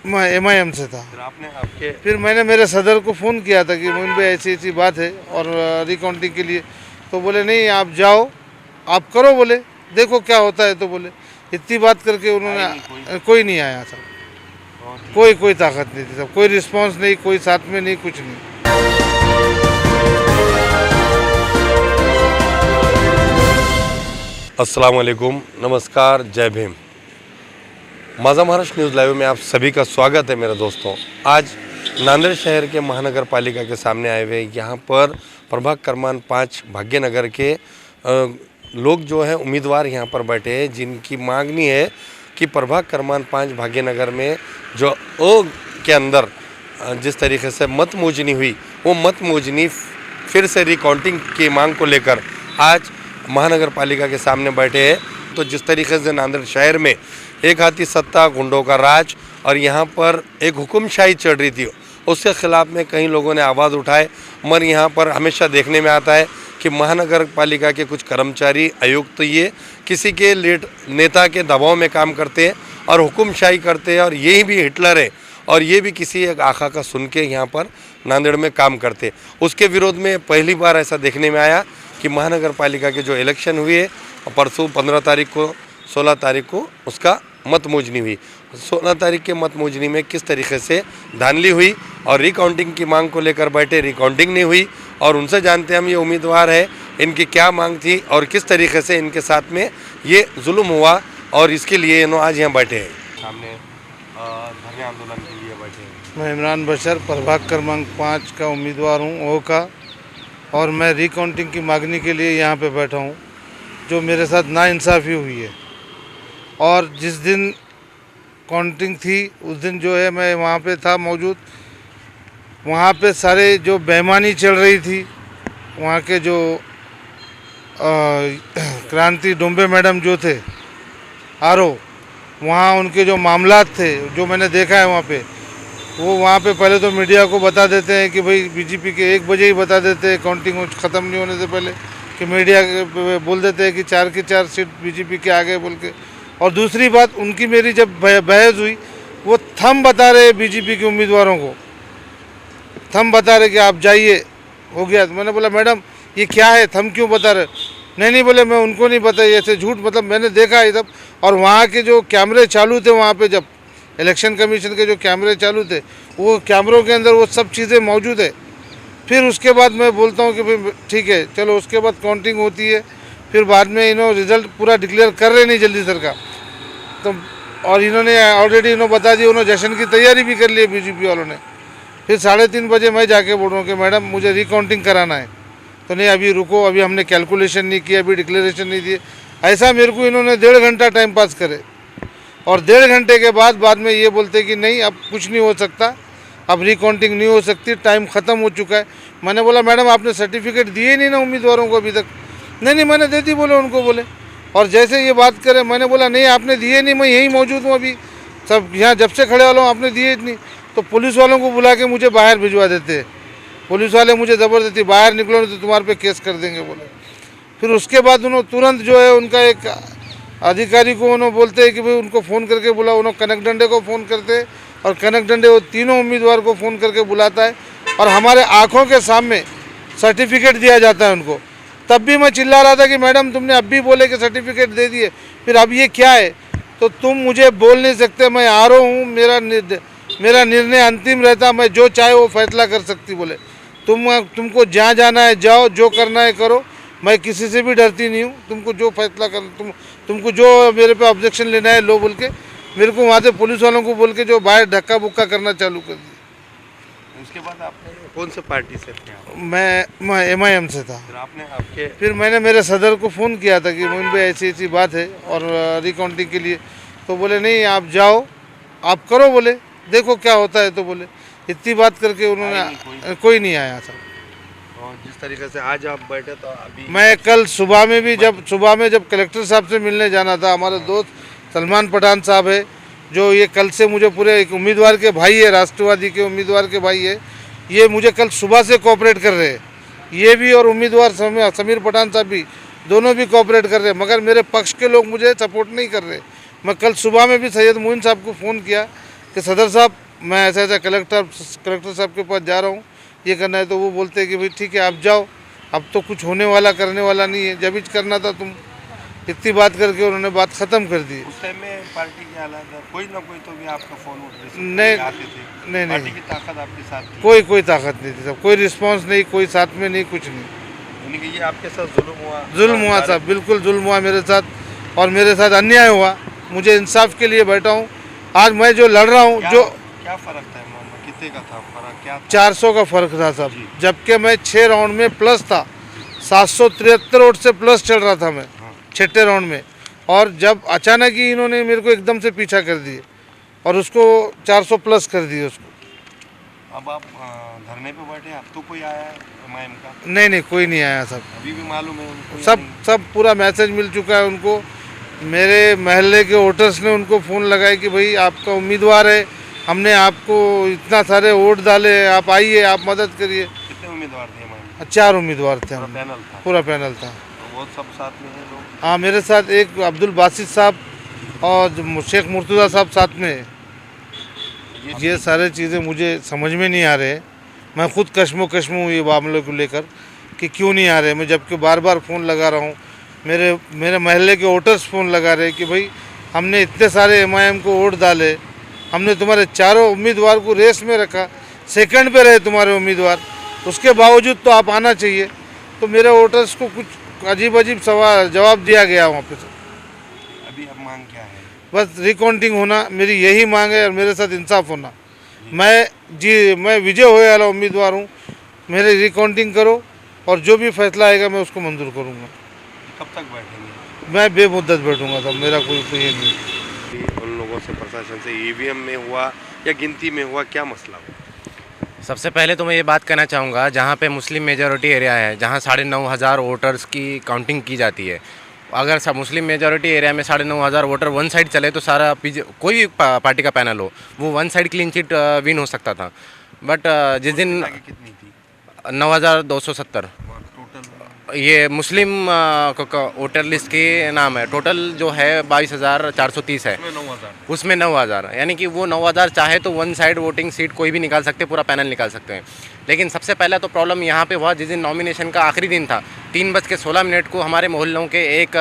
मैं MIM से था। फिर मैंने मेरे सदर को फ़ोन किया था कि मोइन भाई ऐसी ऐसी बात है और रिकाउंटिंग के लिए, तो बोले नहीं आप जाओ, आप करो, बोले देखो क्या होता है। तो बोले इतनी बात करके उन्होंने कोई नहीं आया था, कोई ताकत नहीं थी, सब कोई रिस्पांस नहीं, कोई साथ में नहीं, कुछ नहीं। अस्सलाम वालेकुम, नमस्कार, जय भीम। माझा महाराष्ट्र न्यूज़ लाइव में आप सभी का स्वागत है मेरे दोस्तों। आज नांदेड़ शहर के महानगर पालिका के सामने आए हुए यहाँ पर प्रभाग क्रमांक 5 भाग्यनगर के लोग जो हैं उम्मीदवार यहाँ पर बैठे हैं, जिनकी मांगनी है कि प्रभाग क्रमांक 5 भाग्यनगर में जो ओ के अंदर जिस तरीके से मत मोजनी हुई, वो मत मोजनी फिर से रिकाउंटिंग की मांग को लेकर आज महानगर पालिका के सामने बैठे हैं। तो जिस तरीके से नांदेड़ शहर में एक हाथी सत्ता, गुंडों का राज और यहाँ पर एक हुक्मशाही चल रही थी, उसके खिलाफ में कई लोगों ने आवाज़ उठाए। मगर यहाँ पर हमेशा देखने में आता है कि महानगर पालिका के कुछ कर्मचारी, आयुक्त ये किसी के नेता के दबाव में काम करते हैं और हुक्मशाही करते हैं, और यही भी हिटलर है और ये भी किसी एक आका का सुन के यहाँ पर नांदेड़ में काम करते। उसके विरोध में पहली बार ऐसा देखने में आया कि महानगर पालिका के जो इलेक्शन हुए परसों 15 तारीख को 16 तारीख को उसका मत मोजनी हुई। 16 तारीख के मत मोजनी में किस तरीके से धांधली हुई और रिकाउंटिंग की मांग को लेकर बैठे, रिकाउंटिंग नहीं हुई। और उनसे जानते हैं हम ये उम्मीदवार है, इनकी क्या मांग थी और किस तरीके से इनके साथ में ये जुल्म हुआ, और इसके लिए इन्होंने आज यहाँ बैठे हैं सामने धरने आंदोलन के लिए बैठे हैं। मैं इमरान बशर प्रभाग क्रमांक 5 का उम्मीदवार हूँ, ओ का, और मैं रिकाउंटिंग की मांगनी के लिए यहाँ पे बैठा हूँ। जो मेरे साथ नाइंसाफ़ी हुई है, और जिस दिन काउंटिंग थी उस दिन जो है मैं वहाँ पे था मौजूद। वहाँ पे सारे जो बेईमानी चल रही थी, वहाँ के जो क्रांति डोम्बे मैडम जो थे आरओ, वहाँ उनके जो मामलात थे जो मैंने देखा है वहाँ पे, वो वहाँ पे पहले तो मीडिया को बता देते हैं कि भाई बीजेपी के 1 बजे ही बता देते हैं, काउंटिंग ख़त्म नहीं होने से पहले, कि मीडिया बोल देते हैं कि 4 की 4 सीट बीजेपी के आ गए बोल के। और दूसरी बात, उनकी मेरी जब बहस हुई, वो थंब बता रहे बीजेपी के उम्मीदवारों को, थंब बता रहे कि आप जाइए, हो गया। तो मैंने बोला मैडम ये क्या है, थंब क्यों बता रहे? नहीं बोले मैं उनको नहीं पता, ऐसे झूठ, मतलब मैंने देखा ये सब। और वहाँ के जो कैमरे चालू थे, वहाँ पे जब इलेक्शन कमीशन के जो कैमरे चालू थे, वो कैमरों के अंदर वो सब चीज़ें मौजूद है। फिर उसके बाद मैं बोलता हूँ कि भाई ठीक है चलो, उसके बाद काउंटिंग होती है, फिर बाद में इन्होंने रिज़ल्ट पूरा डिक्लेयर कर रहे नहीं जल्दी सरकार, तो और इन्होंने ऑलरेडी बता दिया, उन्होंने जश्न की तैयारी भी कर ली है बीजेपी वालों ने। फिर 3:30 बजे मैं जाके बोल रहा हूँ कि मैडम मुझे रिकाउंटिंग कराना है, तो नहीं अभी रुको, अभी हमने कैलकुलेशन नहीं किया, अभी डिक्लेरेशन नहीं दिए। ऐसा मेरे को इन्होंने 1.5 घंटा टाइम पास करे, और 1.5 घंटे के बाद में ये बोलते कि नहीं अब कुछ नहीं हो सकता, अब रिकाउंटिंग नहीं हो सकती, टाइम ख़त्म हो चुका है। मैंने बोला मैडम आपने सर्टिफिकेट दिए नहीं ना उम्मीदवारों को अभी तक? नहीं मैंने दे दी बोले उनको, बोले। और जैसे ये बात करें, मैंने बोला नहीं आपने दिए नहीं, मैं यहीं मौजूद हूँ अभी, सब यहाँ जब से खड़े वाला हूँ, आपने दिए नहीं। तो पुलिस वालों को बुला के मुझे बाहर भिजवा देते हैं, पुलिस वाले मुझे ज़बरदस्ती बाहर निकलो नहीं तो तुम्हारे पे केस कर देंगे बोले। फिर उसके बाद उन्होंने तुरंत जो है उनका एक अधिकारी को उन्होंने बोलते हैं कि भाई उनको फ़ोन करके बुला, उन्होंने कनक डंडे को फ़ोन करते, और कनक डंडे वो तीनों उम्मीदवार को फ़ोन करके बुलाता है, और हमारे आँखों के सामने सर्टिफिकेट दिया जाता है उनको। तब भी मैं चिल्ला रहा था कि मैडम तुमने अब भी बोले कि सर्टिफिकेट दे दिए, फिर अब ये क्या है? तो तुम मुझे बोल नहीं सकते, मैं आरओ हूँ, मेरा निर्णय अंतिम रहता, मैं जो चाहे वो फैसला कर सकती। बोले तुमको जहाँ जाना है जाओ, जो करना है करो, मैं किसी से भी डरती नहीं हूँ, तुमको जो फैसला कर, तुमको जो मेरे पे ऑब्जेक्शन लेना है लो बोल के मेरे को वहाँ से पुलिस वालों को बोल के जो बाहर धक्का बुक्का करना चालू कर दिया। उसके बाद आपने कौन से पार्टी से थे? मैं MIM से था। फिर मैंने मेरे सदर को फ़ोन किया था कि मोइन भाई ऐसी ऐसी बात है और रिकाउंटिंग के लिए, तो बोले नहीं आप जाओ, आप करो, बोले देखो क्या होता है। तो बोले इतनी बात करके उन्होंने कोई नहीं आया था। और जिस तरीके से आज आप बैठे, तो अभी मैं कल सुबह में भी जब कलेक्टर साहब से मिलने जाना था, हमारे दोस्त सलमान पठान साहब है, जो ये कल से मुझे पूरे एक उम्मीदवार के भाई है, राष्ट्रवादी के उम्मीदवार के भाई है, ये मुझे कल सुबह से कोऑपरेट कर रहे हैं, ये भी और उम्मीदवार समीर पठान साहब भी, दोनों भी कोऑपरेट कर रहे हैं। मगर मेरे पक्ष के लोग मुझे सपोर्ट नहीं कर रहे। मैं कल सुबह में भी सैयद मोइन साहब को फ़ोन किया कि सदर साहब मैं ऐसा ऐसा कलेक्टर साहब के पास जा रहा हूँ, ये करना है। तो वो बोलते हैं कि भाई ठीक है आप जाओ, अब तो कुछ होने वाला करने वाला नहीं है, जब ही करना था तुम। इतनी बात करके उन्होंने बात ख़त्म कर दी। उस टाइम में पार्टी के हालात कोई ना कोई तो भी आपका फ़ोन उठ नहीं, आते थे। नहीं पार्टी नहीं, की ताकत आपके साथ थी। कोई ताकत नहीं थी साहब, कोई रिस्पांस नहीं, कोई साथ में नहीं, कुछ नहीं। यानी कि ये आपके साथ जुल्म हुआ साहब, बिल्कुल जुल्म हुआ मेरे साथ, और मेरे साथ अन्याय हुआ। मुझे इंसाफ के लिए बैठा हूँ। आज मैं जो लड़ रहा हूँ, जो क्या फ़र्क था मोहम्मद, कितने का था फ़र्क, क्या था? 400 का फ़र्क था साहब, जी। जबकि मैं 6 राउंड में प्लस था। 773 वोट से प्लस चल रहा था मैं हाँ। 6ठे राउंड में। और जब अचानक ही इन्होंने मेरे को एकदम से पीछा कर दिए और उसको 400 प्लस कर दिए उसको। अब आप धरने पे बैठे, अब तो कोई आया है एमआईएम का? नहीं, कोई नहीं आया साहब। अभी भी मालूम है उनको या सब नहीं? सब पूरा मैसेज मिल चुका है उनको। मेरे महल्ले के वोटर्स ने उनको फ़ोन लगाया कि भाई आपका उम्मीदवार है, हमने आपको इतना सारे वोट डाले, आप आइए, आप मदद करिए। कितने उम्मीदवार थे एमआईएम? 4 उम्मीदवार थे पूरा हम, पैनल था? पूरा पैनल था। तो वो सब साथ में है लोग? हाँ, मेरे साथ एक अब्दुल बासित साहब और शेख मुर्तज़ा साहब साथ में है। ये सारे चीज़ें मुझे समझ में नहीं आ रहे। मैं खुद कश्मोकश में हूँ ये मामले को लेकर कि क्यों नहीं आ रहे। मैं जबकि बार बार फ़ोन लगा रहा हूँ, मेरे महल्ले के वोटर्स फ़ोन लगा रहे कि भाई हमने इतने सारे एमआईएम को वोट डाले, हमने तुम्हारे चारों उम्मीदवार को रेस में रखा, सेकंड पे रहे तुम्हारे उम्मीदवार, उसके बावजूद तो आप आना चाहिए। तो मेरे वोटर्स को कुछ अजीब सवाल जवाब दिया गया वहाँ पे। अभी अब मांग क्या है? बस रिकाउंटिंग होना मेरी यही मांग है और मेरे साथ इंसाफ होना। मैं विजय होने वाला उम्मीदवार हूँ, मेरे रिकाउंटिंग करो और जो भी फैसला आएगा मैं उसको मंजूर करूँगा। कब तक बैठेंगे? मैं बेमुद्दत बैठूँगा साहब, मेरा कोई ये नहीं। उन लोगों से, प्रशासन से ईवीएम में हुआ या गिनती में हुआ, क्या मसला हुआ? सबसे पहले तो मैं ये बात कहना चाहूँगा, जहाँ पे मुस्लिम मेजॉरिटी एरिया है, जहाँ 9,500 वोटर्स की काउंटिंग की जाती है, अगर सब मुस्लिम मेजॉरिटी एरिया में 9,500 वोटर वन साइड चले तो सारा कोई भी पार्टी का पैनल हो वो one side clean chit win हो सकता था। बट जिस दिन कितनी थी? 9,270 टोटल ये मुस्लिम वोटर लिस्ट के नाम है। टोटल जो है 22,430 है, 9,000। उसमें 9,000, यानी कि वो 9,000 चाहे तो वन साइड वोटिंग सीट कोई भी निकाल सकते, पूरा पैनल निकाल सकते हैं। लेकिन सबसे पहला तो प्रॉब्लम यहाँ पे हुआ जिस दिन नॉमिनेशन का आखिरी दिन था, 3:16 को हमारे मोहल्लों के एक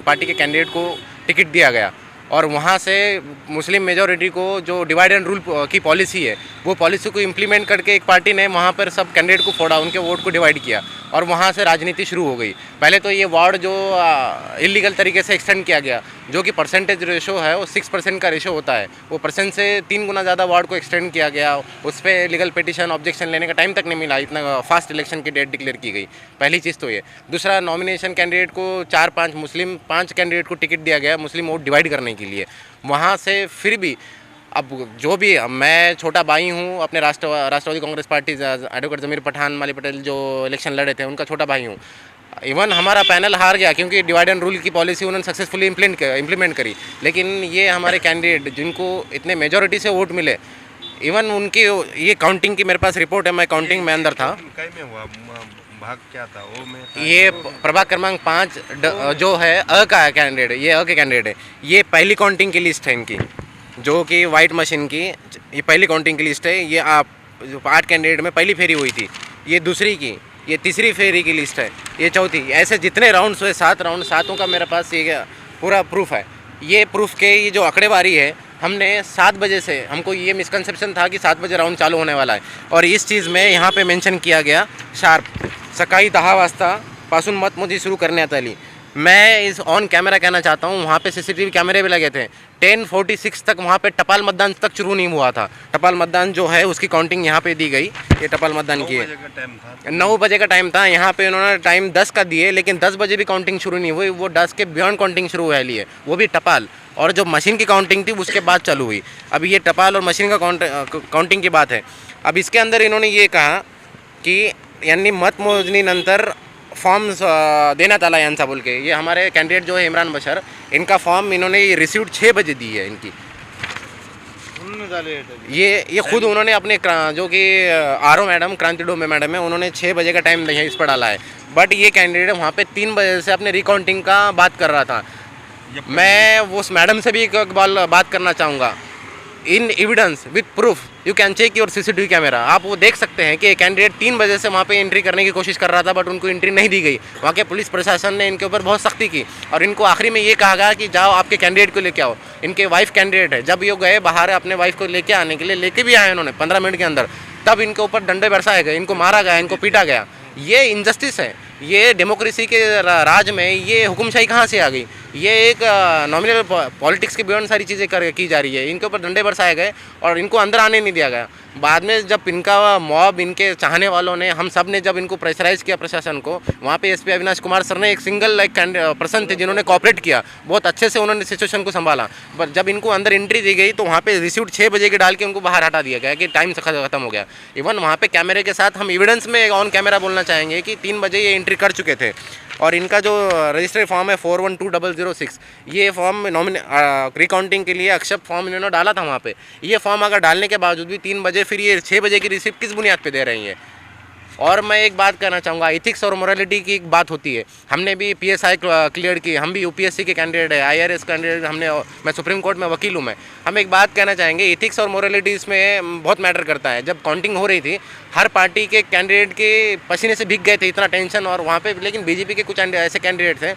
पार्टी के कैंडिडेट को टिकट दिया गया और वहाँ से मुस्लिम मेजॉरिटी को जो डिवाइड एंड रूल की पॉलिसी है वो पॉलिसी को इम्प्लीमेंट करके एक पार्टी ने वहाँ पर सब कैंडिडेट को फोड़ा, उनके वोट को डिवाइड किया और वहाँ से राजनीति शुरू हो गई। पहले तो ये वार्ड जो इलीगल तरीके से एक्सटेंड किया गया, जो कि परसेंटेज रेशो है वो 6% का रेशो होता है, वो परसेंट से 3 गुना ज़्यादा वार्ड को एक्सटेंड किया गया। उस पर लीगल पिटिशन ऑब्जेक्शन लेने का टाइम तक नहीं मिला, इतना फास्ट इलेक्शन की डेट डिक्लेयर की गई। पहली चीज़ तो ये। दूसरा, नॉमिनेशन कैंडिडेट को 4-5 मुस्लिम 5 कैंडिडेट को टिकट दिया गया मुस्लिम वोट डिवाइड करने के लिए। वहाँ से फिर भी अब जो भी, मैं छोटा भाई हूँ अपने राष्ट्रवादी कांग्रेस पार्टी एडवोकेट ज़मीर पठान माली पटेल जो इलेक्शन लड़े थे उनका छोटा भाई हूँ। इवन हमारा पैनल हार गया क्योंकि डिवाइड एंड रूल की पॉलिसी उन्होंने सक्सेसफुली इम्प्लीमेंट करी। लेकिन ये हमारे कैंडिडेट जिनको इतने मेजॉरिटी से वोट मिले, इवन उनकी ये काउंटिंग की मेरे पास रिपोर्ट है, मैं काउंटिंग में अंदर था। में हुआ भाग क्या था वो में था? ये प्रभाग क्रमांक 5 जो है अ का कैंडिडेट, ये अ के कैंडिडेट है। ये पहली काउंटिंग की लिस्ट है इनकी, जो कि वाइट मशीन की, ये पहली काउंटिंग की लिस्ट है। ये आप 8 कैंडिडेट में पहली फेरी हुई थी, ये दूसरी की, ये तीसरी फेरी की लिस्ट है, ये चौथी। ऐसे जितने राउंड्स हुए 7 राउंड, सातों का मेरे पास ये पूरा प्रूफ है। ये प्रूफ के ये जो आंकड़ेबारी है, हमने 7 बजे से, हमको ये मिसकंसेप्शन था कि 7 बजे राउंड चालू होने वाला है और इस चीज़ में यहाँ पे मेंशन किया गया शार्प सकाळी 10 वाजता पासून मतमोजणी सुरू करण्यात आली। मैं इस ऑन कैमरा कहना चाहता हूँ, वहाँ पे CCTV कैमरे भी लगे थे। 10:46 तक वहाँ पे टपाल मतदान तक शुरू नहीं हुआ था। टपाल मतदान जो है उसकी काउंटिंग यहाँ पे दी गई, ये टपाल मतदान की है। 9 बजे का टाइम था, यहाँ पे उन्होंने टाइम 10 का दिए, लेकिन 10 बजे भी काउंटिंग शुरू नहीं हुई, वो 10 के बियॉन्ड काउंटिंग शुरू हुई है, वो भी टपाल। और जो मशीन की काउंटिंग थी उसके बाद चालू हुई। अब ये टपाल और मशीन का काउंटिंग की बात है। अब इसके अंदर इन्होंने ये कहा की यांनी मतमोजणीनंतर फॉर्म्स देण्यात आला यांचा बोल के, ये हमारे कैंडिडेट जो है इमरान बशर, इनका फॉर्म इन्होंने रिसीव्ड 6 बजे दी है इनकी। ये खुद उन्होंने अपने जो कि RO मैडम, क्रांति डोमे मैडम है, उन्होंने 6 बजे का टाइम इस पर डाला है। बट ये कैंडिडेट वहाँ पे 3 बजे से अपने रिकाउंटिंग का बात कर रहा था। मैं उस मैडम से भी एक बात करना चाहूँगा। In evidence with proof you can check your CCTV camera. आप वो देख सकते हैं कि कैंडिडेट 3 बजे से वहाँ पे एंट्री करने की कोशिश कर रहा था, बट उनको एंट्री नहीं दी गई। वहाँ के पुलिस प्रशासन ने इनके ऊपर बहुत सख्ती की और इनको आखिरी में ये कहा गया कि जाओ आपके कैंडिडेट को लेके आओ। इनके वाइफ कैंडिडेट है, जब ये गए बाहर अपने वाइफ को लेके आने के लिए, लेके भी आए उन्होंने 15 मिनट के अंदर, तब इनके ऊपर डंडे बरसाए गए, इनको मारा गया, इनको पीटा गया। ये इनजस्टिस है। ये डेमोक्रेसी के राज में ये हुक्मशाही कहाँ से आ गई? ये एक नॉमिनल पॉलिटिक्स के बियॉन्ड सारी चीज़ें की जा रही है। इनके ऊपर डंडे बरसाए गए और इनको अंदर आने नहीं दिया गया। बाद में जब इनका मॉब, इनके चाहने वालों ने, हम सब ने जब इनको प्रेशराइज किया प्रशासन को, वहाँ पे एसपी अविनाश कुमार सर ने एक सिंगल पर्सन थे जिन्होंने कॉपरेट किया, बहुत अच्छे से उन्होंने सिचुएशन को संभाला। पर जब इनको अंदर एंट्री दी गई तो वहाँ पे रिसीव्ड 6 बजे के डाल के उनको बाहर हटा दिया गया कि टाइम खत्म हो गया। इवन वहाँ पे कैमरे के साथ हम एविडेंस में ऑन कैमरा बोलना चाहेंगे कि 3 बजे ये एंट्री कर चुके थे। और इनका जो रजिस्टर्ड फॉर्म है 412006, ये फॉर्म रिकाउंटिंग के लिए एक्सेप्ट फॉर्म इन्होंने डाला था वहाँ पे। ये फॉर्म अगर डालने के बावजूद भी 3 बजे फिर ये 6 बजे की रिसिप्ट किस बुनियाद पे दे रही है? और मैं एक बात कहना चाहूँगा, एथिक्स और मोरालिटी की एक बात होती है। हमने भी PSI क्लियर की, हम भी UPSC के कैंडिडेट है, IRS कैंडिडेट, मैं सुप्रीम कोर्ट में वकील हूँ। हम एक बात कहना चाहेंगे, एथिक्स और मोरालिटी इसमें बहुत मैटर करता है। जब काउंटिंग हो रही थी, हर पार्टी के कैंडिडेट के पसीने से भीग गए थे, इतना टेंशन और वहाँ पे, लेकिन BJP के कुछ ऐसे कैंडिडेट थे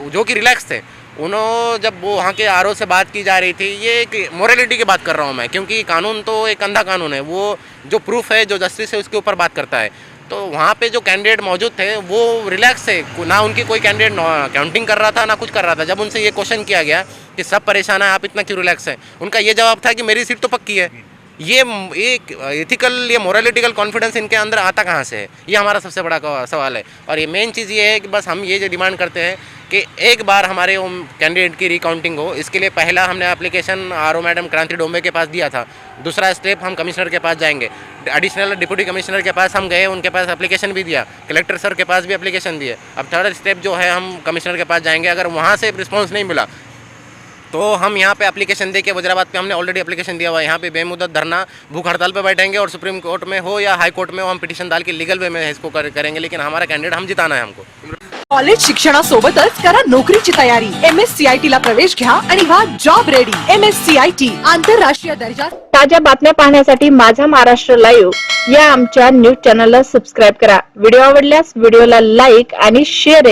जो कि रिलैक्स थे। उन्होंने जब वो वहाँ के RO से बात की जा रही थी, ये एक मोरालिटी की बात कर रहा हूँ मैं, क्योंकि कानून तो एक अंधा कानून है, वो जो प्रूफ है, जो जस्टिस है, उसके ऊपर बात करता है। तो वहाँ पे जो कैंडिडेट मौजूद थे वो रिलैक्स थे, ना उनकी कोई कैंडिडेट काउंटिंग कर रहा था, ना कुछ कर रहा था। जब उनसे ये क्वेश्चन किया गया कि सब परेशान है, आप इतना क्यों रिलैक्स हैं, उनका ये जवाब था कि मेरी सीट तो पक्की है। ये एक एथिकल, ये मोरालिटिकल कॉन्फिडेंस इनके अंदर आता कहाँ से है? ये हमारा सबसे बड़ा सवाल है। और ये मेन चीज़ ये है कि बस हम ये जो डिमांड करते हैं कि एक बार हमारे कैंडिडेट की रिकाउंटिंग हो। इसके लिए पहला हमने एप्लीकेशन RO मैडम क्रांति डोंबे के पास दिया था। दूसरा स्टेप हम कमिश्नर के पास जाएंगे, एडिशनल डिप्टी कमिश्नर के पास हम गए, उनके पास एप्लीकेशन भी दिया, कलेक्टर सर के पास भी एप्लीकेशन दिए। अब थर्ड स्टेप जो है, हम कमिश्नर के पास जाएंगे। अगर वहाँ से रिस्पॉन्स नहीं मिला तो हम यहाँ पे एप्लीकेशन दे के, वजीराबाद पे हमने ऑलरेडी एप्लीकेशन दिया हुआ है, यहाँ पे बेमुदत धरना, भूख हड़ताल पे बैठेंगे और सुप्रीम कोर्ट में हो या हाई कोर्ट में हो, हम पिटीशन डाल के लीगल वे में इसको करेंगे। लेकिन हमारा कैंडिडेट हम जिताना है हमको। कॉलेज शिक्षणासोबतच करा नोकरीची तयारी। MSCIT ला प्रवेश घ्या आणि व्हा जॉब रेडी। MSCIT आंतरराष्ट्रीय दर्जा। ताज्या बातम्या पाहण्यासाठी माझा महाराष्ट्र लाईव्ह या आमच्या न्यूज चॅनलला सबस्क्राईब करा। व्हिडिओ आवडल्यास व्हिडिओला लाईक आणि शेअर